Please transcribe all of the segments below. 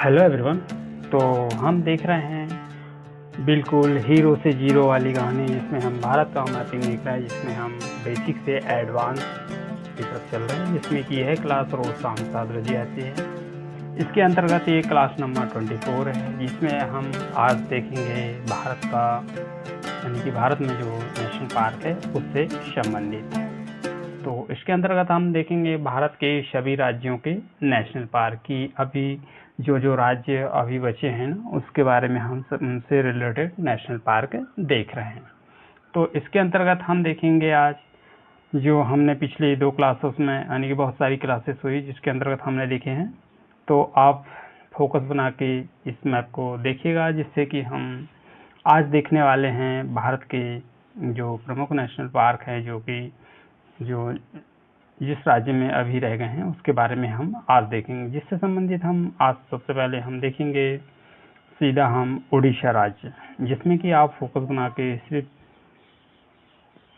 Hello everyone. तो हम देख रहे हैं बिल्कुल हीरो से जीरो वाली कहानी, जिसमें हम भारत का मैपिंग देख रहे हैं, जिसमें हम बेसिक से एडवांस की तरफ चल रहे हैं, जिसमें कि यह क्लास रोज शाम 7 बजे आती है। इसके अंतर्गत ये क्लास नंबर 24 है, जिसमें हम आज देखेंगे भारत का, यानी कि भारत में जो नेशनल पार्क है उससे संबंधित। तो इसके अंतर्गत हम देखेंगे भारत के सभी राज्यों के नेशनल पार्क की, अभी जो राज्य अभी बचे हैं ना, उसके बारे में हम उनसे रिलेटेड नेशनल पार्क देख रहे हैं। तो इसके अंतर्गत हम देखेंगे आज जो हमने पिछली 2 क्लासेस में, यानी कि बहुत सारी क्लासेस हुई जिसके अंतर्गत हमने देखे हैं। तो आप फोकस बना के इस मैप को देखिएगा, जिससे कि हम आज देखने वाले हैं भारत के जो प्रमुख नेशनल पार्क है, जो कि जिस राज्य में अभी रह गए हैं उसके बारे में हम आज देखेंगे। जिससे संबंधित हम आज सबसे पहले हम देखेंगे सीधा हम उड़ीसा राज्य, जिसमें कि आप फोकस बना के सिर्फ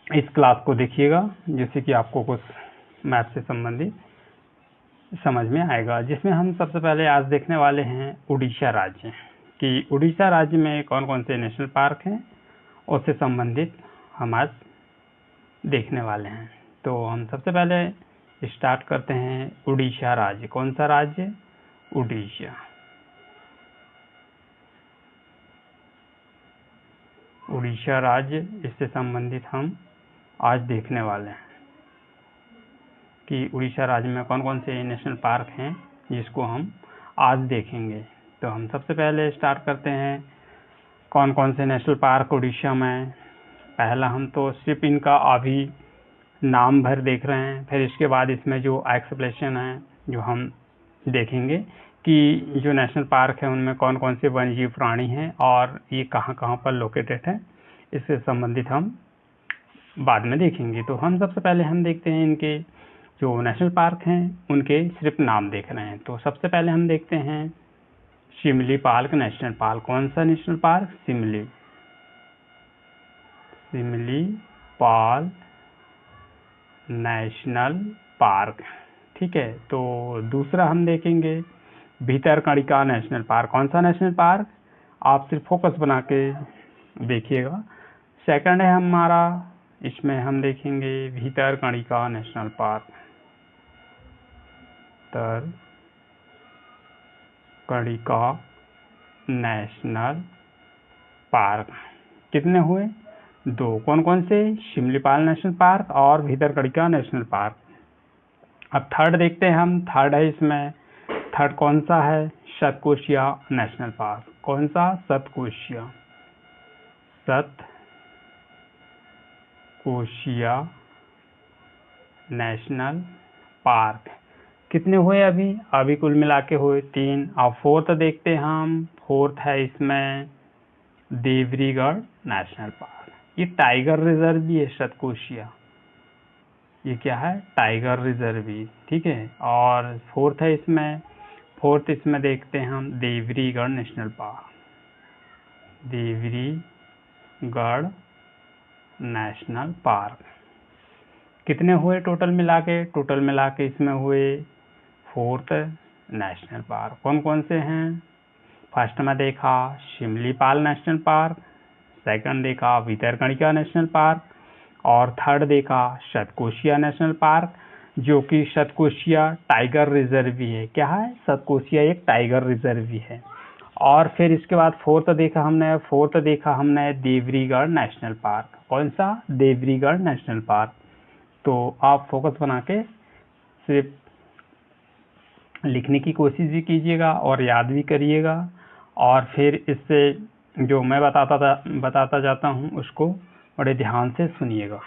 इस क्लास को देखिएगा, जिससे कि आपको कुछ मैप से संबंधित समझ में आएगा। जिसमें हम सबसे पहले आज देखने वाले हैं उड़ीसा राज्य, कि उड़ीसा राज्य में कौन कौन से नेशनल पार्क हैं, उससे संबंधित हम आज देखने वाले हैं। तो हम सबसे पहले स्टार्ट करते हैं उड़ीसा राज्य। कौन सा राज्य? उड़ीसा। उड़ीसा राज्य, इससे संबंधित हम आज देखने वाले हैं कि उड़ीसा राज्य में कौन कौन से नेशनल पार्क हैं, जिसको हम आज देखेंगे। तो हम सबसे पहले स्टार्ट करते हैं कौन कौन से नेशनल पार्क उड़ीसा में। पहला हम तो सिर्फ इनका अभी नाम भर देख रहे हैं, फिर इसके बाद इसमें जो एक्सप्लेनेशन है जो हम देखेंगे कि जो नेशनल पार्क है उनमें कौन कौन से वन्यजीव प्राणी हैं और ये कहाँ कहाँ पर लोकेटेड है, इससे संबंधित हम बाद में देखेंगे। तो हम सबसे पहले हम देखते हैं इनके जो नेशनल पार्क हैं उनके सिर्फ नाम देख रहे हैं। तो सबसे पहले हम देखते हैं शिमलीपाल नेशनल पार्क। कौन सा national park? Similipal national park. ठीक है। तो दूसरा हम देखेंगे भितरकनिका नेशनल पार्क। कौन सा नेशनल पार्क? आप सिर्फ फोकस बना के देखिएगा। सेकंड है हमारा, इसमें हम देखेंगे Bhitarkanika national park. Bhitarkanika national park. कितने हुए? 2। कौन कौन से? शिमलीपाल नेशनल पार्क और भितरकनिका नेशनल पार्क। अब थर्ड देखते हैं हम। थर्ड है इसमें, थर्ड कौन सा है? Satkosia national park. कौन सा? Satkosia national park. कितने हुए? अभी कुल मिला के हुए 3। अब फोर्थ देखते हैं हम। फोर्थ है इसमें देवरीगढ़ नेशनल पार्क। ये टाइगर रिजर्व भी है सतकोशिया। ये क्या है? टाइगर रिजर्व भी। ठीक है। और फोर्थ इसमें देखते हैं हम Devrigarh national park. Devrigarh national park. कितने हुए टोटल मिला के? टोटल मिला के इसमें हुए 4th नेशनल पार्क। कौन कौन से हैं? फर्स्ट में देखा शिमलीपाल नेशनल पार्क, सेकंड देखा भितरकनिका नेशनल पार्क और थर्ड देखा सतकोशिया नेशनल पार्क, जो कि सतकोशिया टाइगर रिजर्व भी है। क्या है? सतकोशिया एक टाइगर रिजर्व भी है। और फिर इसके बाद फोर्थ देखा हमने देवरीगढ़ नेशनल पार्क। कौन सा? Debrigarh national park. तो आप फोकस बना के सिर्फ लिखने की कोशिश भी कीजिएगा और याद भी करिएगा, और फिर इससे जो मैं बताता जाता हूँ उसको बड़े ध्यान से सुनिएगा।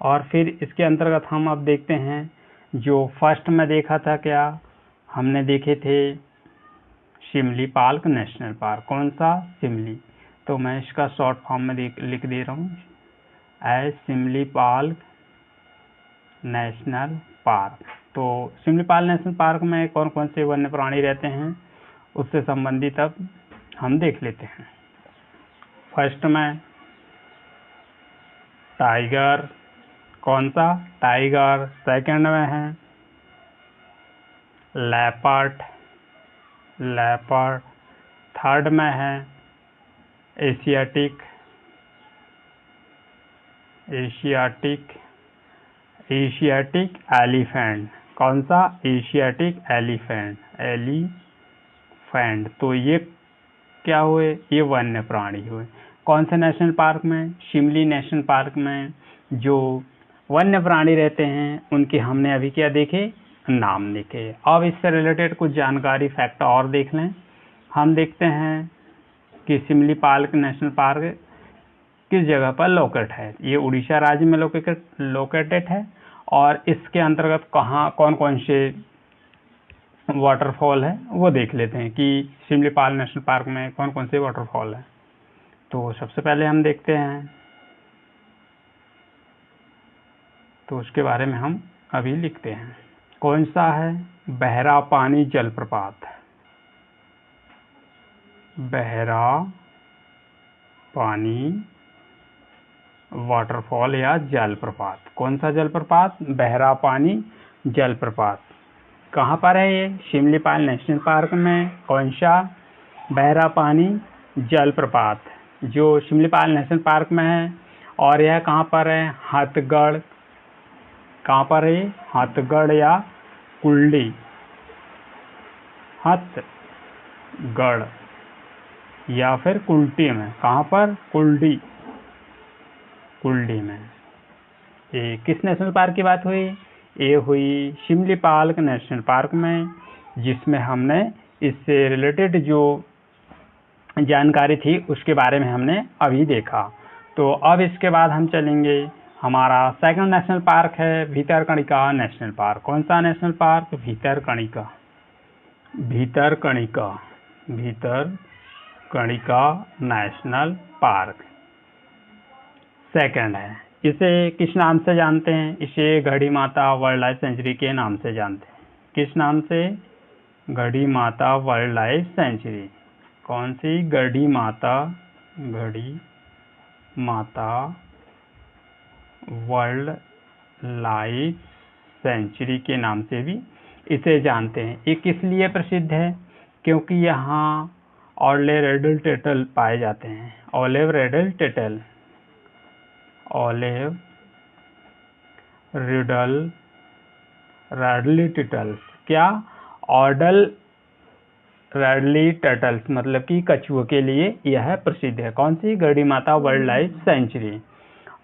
और फिर इसके अंतर्गत हम अब देखते हैं जो फर्स्ट में देखा था, क्या हमने देखे थे? Similipal national park. कौन सा? शिमली। तो मैं इसका शॉर्ट फॉर्म में लिख दे रहा हूँ एज शिमलीपाल नेशनल पार्क। तो शिमलीपाल नेशनल पार्क में कौन कौन से वन्य प्राणी रहते हैं उससे संबंधित अब हम देख लेते हैं। फर्स्ट में टाइगर। कौन सा? टाइगर। सेकंड में है लेपर्ड। लेपर्ड। थर्ड में है एशियाटिक एलिफेंट। कौन सा? Asiatic elephant. तो ये क्या हुए? ये वन्य प्राणी हुए। कौन से नेशनल पार्क में? शिमला नेशनल पार्क में जो वन्य प्राणी रहते हैं उनके हमने अभी क्या देखे? नाम देखे। अब इससे रिलेटेड कुछ जानकारी फैक्ट और देख लें। हम देखते हैं कि शिमलीपाल नेशनल पार्क किस जगह पर लोकेट है। ये उड़ीसा राज्य में लोकेटेड है और इसके अंतर्गत कौन कौन से वाटरफॉल है वो देख लेते हैं कि शिमलीपाल नेशनल पार्क में कौन कौन से वाटरफॉल है। तो सबसे पहले हम देखते हैं, तो उसके बारे में हम अभी लिखते हैं। कौन सा है? बहरा पानी जलप्रपात। बहरा पानी वाटरफॉल या जलप्रपात। कौन सा जलप्रपात? बहरा पानी जलप्रपात। कहाँ पर है ये? शिमलीपाल नेशनल पार्क में। कौन सा? बहरा पानी जलप्रपात, जो शिमलीपाल नेशनल पार्क में है। और यह कहाँ पर है? हथगढ़। कहाँ पर है? हथगढ़ या कुल्डी। हथगढ़ या फिर कुल्टी में। कहाँ पर? कुल्डी में। ये किस नेशनल पार्क की बात हुई? ये हुई शिमलीपाल नेशनल पार्क में, जिसमें हमने इससे रिलेटेड जो जानकारी थी उसके बारे में हमने अभी देखा। तो अब इसके बाद हम चलेंगे, हमारा सेकंड नेशनल पार्क है भितरकनिका नेशनल पार्क। कौन सा national park? Bhitarkanika national park second है। इसे किस नाम से जानते हैं? इसे गढ़ी माता वाइल्ड लाइफ सेंचुरी के नाम से जानते हैं। किस नाम से? गढ़ी माता वाइल्ड लाइफ सेंचुरी। कौन सी? गढ़ी माता वर्ल्ड लाइफ सेंचुरी के नाम से भी इसे जानते हैं। ये किस लिए प्रसिद्ध है? क्योंकि यहाँ ऑलिव रेडल टेटल पाए जाते हैं। Olive ridley ridley turtles. क्या? ऑर्डल रेडली टर्टल्स मतलब कि कछुओं के लिए यह प्रसिद्ध है। कौन सी? गढ़ी माता वाइल्ड लाइफ सेंचुरी।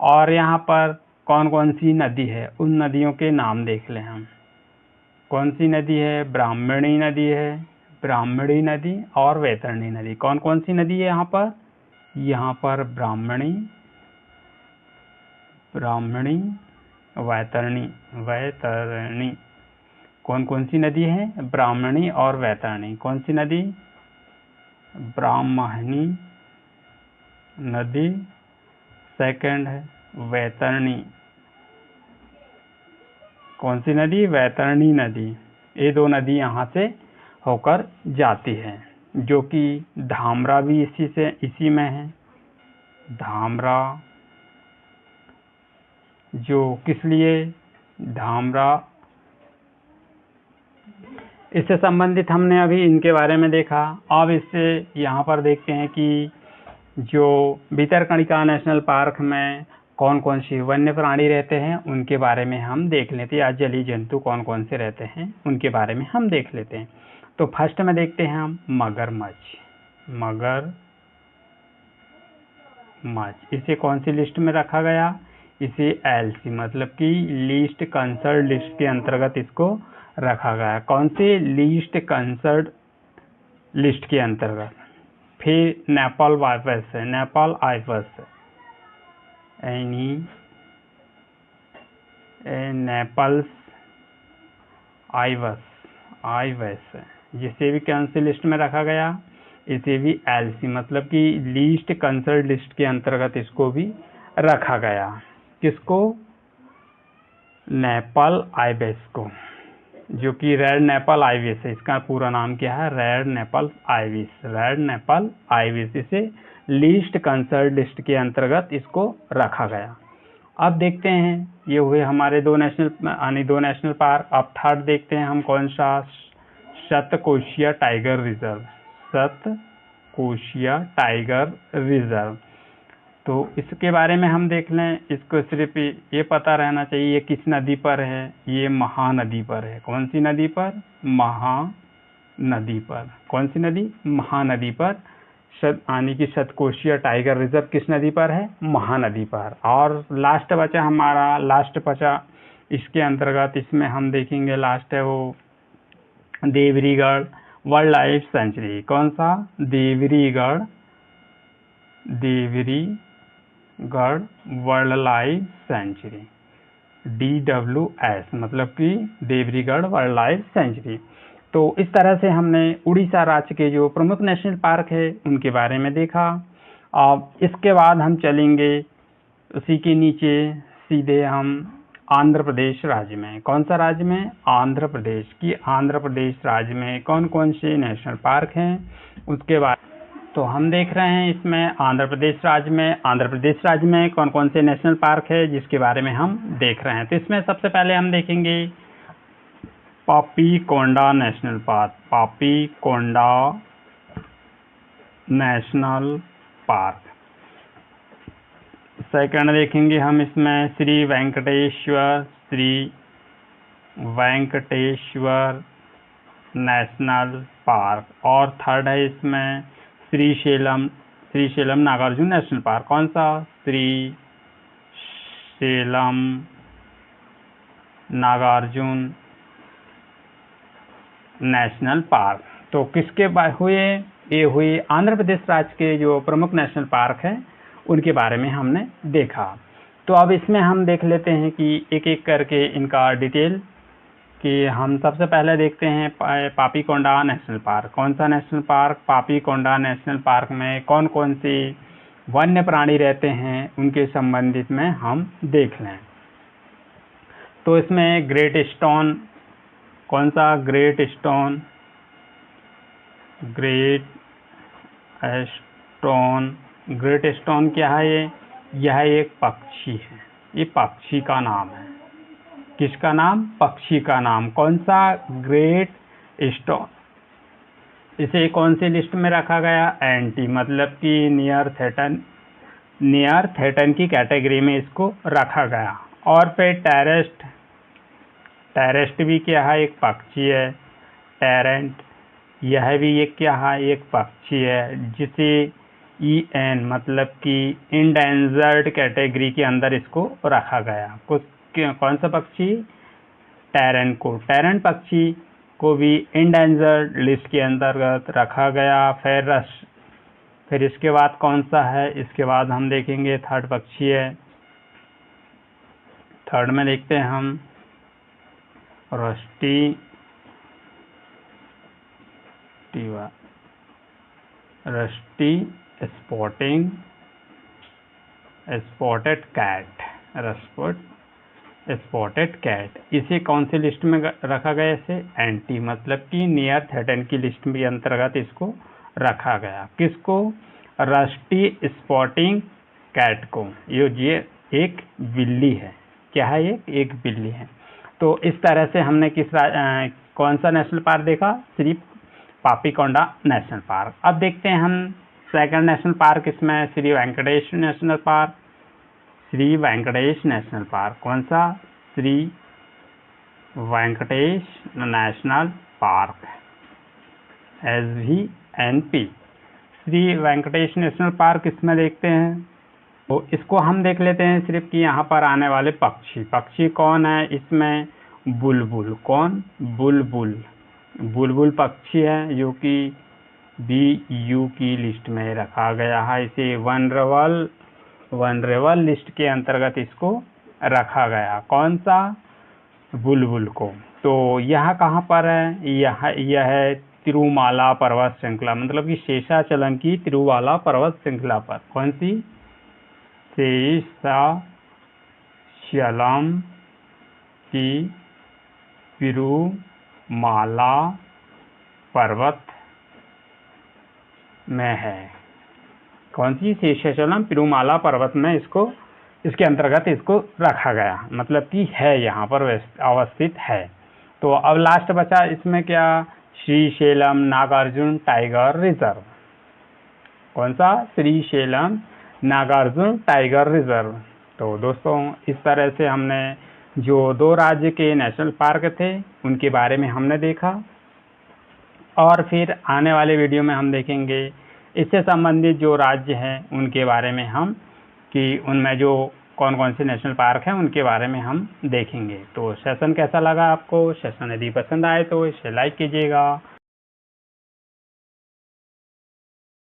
और यहाँ पर कौन कौन सी नदी है उन नदियों के नाम देख लें हम। कौन सी नदी है? ब्राह्मणी नदी और वैतरणी नदी। कौन कौन सी नदी है यहाँ पर? यहाँ पर ब्राह्मणी वैतरणी। कौन कौन सी नदी है? ब्राह्मणी और वैतरणी। कौन सी नदी? ब्राह्मणी नदी सेकंड है। वैतरणी। कौन सी नदी? वैतरणी नदी। ये दो नदी यहाँ से होकर जाती है, जो कि धामरा भी इसी में है। धामरा जो किस लिए? धामरा इससे संबंधित हमने अभी इनके बारे में देखा। अब इससे यहाँ पर देखते हैं कि जो भितरकनिका नेशनल पार्क में कौन कौन सी वन्य प्राणी रहते हैं उनके बारे में हम देख लेते हैं, या जलीय जंतु कौन कौन से रहते हैं उनके बारे में हम देख लेते हैं। तो फर्स्ट में देखते हैं हम मगरमच्छ। इसे कौन सी लिस्ट में रखा गया? इसे LC मतलब कि लीस्ट कंसर्न लिस्ट के अंतर्गत इसको रखा गया। कौन सी? लीस्ट कंसर्न लिस्ट के अंतर्गत। फिर नेपाल आइवस जिसे भी कौन सी लिस्ट में रखा गया? इसे भी LC मतलब कि लीस्ट कंसर्न लिस्ट के अंतर्गत इसको भी रखा गया। किसको? नेपाल आइवेस को, जो कि रेड नेपाल आइविस है। इसका पूरा नाम क्या है? Red Nepal ibis. इसे लीस्ट कंसर्न लिस्ट के अंतर्गत इसको रखा गया। अब देखते हैं, ये हुए हमारे दो नेशनल पार्क। अब थर्ड देखते हैं हम कौन सा? शतकोशिया टाइगर रिजर्व, शतकोशिया टाइगर रिजर्व। तो इसके बारे में हम देख लें, इसको सिर्फ ये पता रहना चाहिए ये किस नदी पर है, ये महानदी पर है। कौन सी नदी पर? महानदी पर। कौन सी नदी? महानदी पर। यानी कि शतकोशिया टाइगर रिजर्व किस नदी पर है? महानदी पर। और लास्ट बचा हमारा, लास्ट बचा इसके अंतर्गत, इसमें हम देखेंगे लास्ट है वो देवरीगढ़ वाइल्ड लाइफ सेंचुरी। कौन सा? Debrigarh wild life sanctuary, DWS, मतलब कि देवरीगढ़ वाइल्ड लाइफ सेंचुरी। तो इस तरह से हमने उड़ीसा राज्य के जो प्रमुख नेशनल पार्क है उनके बारे में देखा। अब इसके बाद हम चलेंगे उसी के नीचे सीधे हम आंध्र प्रदेश राज्य में। कौन सा राज्य में? आंध्र प्रदेश की। आंध्र प्रदेश राज्य में कौन कौन से नेशनल पार्क हैं उसके बाद तो हम देख रहे हैं इसमें आंध्र प्रदेश राज्य में कौन कौन से नेशनल पार्क है जिसके बारे में हम देख रहे हैं। तो इसमें सबसे पहले हम देखेंगे Papikonda national park, Papikonda national park. Second देखेंगे हम इसमें श्री वेंकटेश्वर नेशनल पार्क। और थर्ड है इसमें श्रीशैलम नागार्जुन नेशनल पार्क। कौन सा? Srisailam Nagarjuna national park. तो किसके हुए? ये हुए आंध्र प्रदेश राज्य के जो प्रमुख नेशनल पार्क हैं उनके बारे में हमने देखा। तो अब इसमें हम देख लेते हैं कि एक एक करके इनका डिटेल, कि हम सबसे पहले देखते हैं पापीकोंडा नेशनल पार्क। कौन सा national park? Papikonda national park में कौन कौन से वन्य प्राणी रहते हैं उनके संबंधित में हम देख लें। तो इसमें ग्रेट स्टोन, कौन सा? ग्रेट स्टोन क्या है? यह एक पक्षी है। ये पक्षी का नाम है। किसका नाम? पक्षी का नाम। कौन सा? Great stone. इसे कौन सी लिस्ट में रखा गया? एंटी, मतलब कि नियर थ्रेटन की कैटेगरी में इसको रखा गया। और फिर टेरेस्ट भी क्या है? एक पक्षी है। टेरेंट, यह भी एक क्या है? एक पक्षी है, जिसे EN मतलब कि इंडेंजर्ड कैटेगरी के अंदर इसको रखा गया। कौन सा पक्षी? टेरेंट पक्षी को भी इंडेंजर्ड लिस्ट के अंतर्गत रखा गया। फिर इसके बाद कौन सा है? इसके बाद हम देखेंगे थर्ड पक्षी है। थर्ड में देखते हैं हम रस्टी स्पॉटेड कैट। इसे कौन सी लिस्ट में रखा गया? इसे एंटी, मतलब कि नियर थ्रेटन की लिस्ट के अंतर्गत इसको रखा गया। किसको? रस्टी स्पॉटिंग कैट को। ये एक बिल्ली है। क्या है? ये एक बिल्ली है। तो इस तरह से हमने कौन सा नेशनल पार्क देखा? Shri Papikonda national park. अब देखते हैं हम सेकंड नेशनल पार्क, इसमें Shri Venkatesh national park. Shri Venkatesh national park. कौन सा? Shri Venkatesh national park, SVNP। Shri Venkatesh national park इसमें देखते हैं। तो इसको हम देख लेते हैं सिर्फ कि यहाँ पर आने वाले पक्षी कौन है। इसमें बुलबुल। कौन? बुलबुल पक्षी है, जो कि BU की लिस्ट में रखा गया है। इसे वनरेबल लिस्ट के अंतर्गत इसको रखा गया। कौन सा? बुलबुल को। तो यह कहाँ पर है? यह है तिरुमाला पर्वत श्रृंखला, मतलब कि शेषाचलम की तिरुमाला पर्वत श्रृंखला पर। कौन सी? शेषाचलम की तिरुमाला पर्वत में है। कौन सी? शेषाचलम तिरुमाला पर्वत में इसके अंतर्गत इसको रखा गया, मतलब कि है यहाँ पर अवस्थित है। तो अब लास्ट बचा इसमें क्या? Srisailam Nagarjuna tiger reserve. कौन सा? Srisailam Nagarjuna tiger reserve. तो दोस्तों इस तरह से हमने जो 2 राज्य के नेशनल पार्क थे उनके बारे में हमने देखा, और फिर आने वाले वीडियो में हम देखेंगे इससे संबंधित जो राज्य हैं उनके बारे में हम, कि उनमें जो कौन कौन से नेशनल पार्क हैं उनके बारे में हम देखेंगे। तो सेशन कैसा लगा आपको? सेशन यदि पसंद आए तो इसे लाइक कीजिएगा,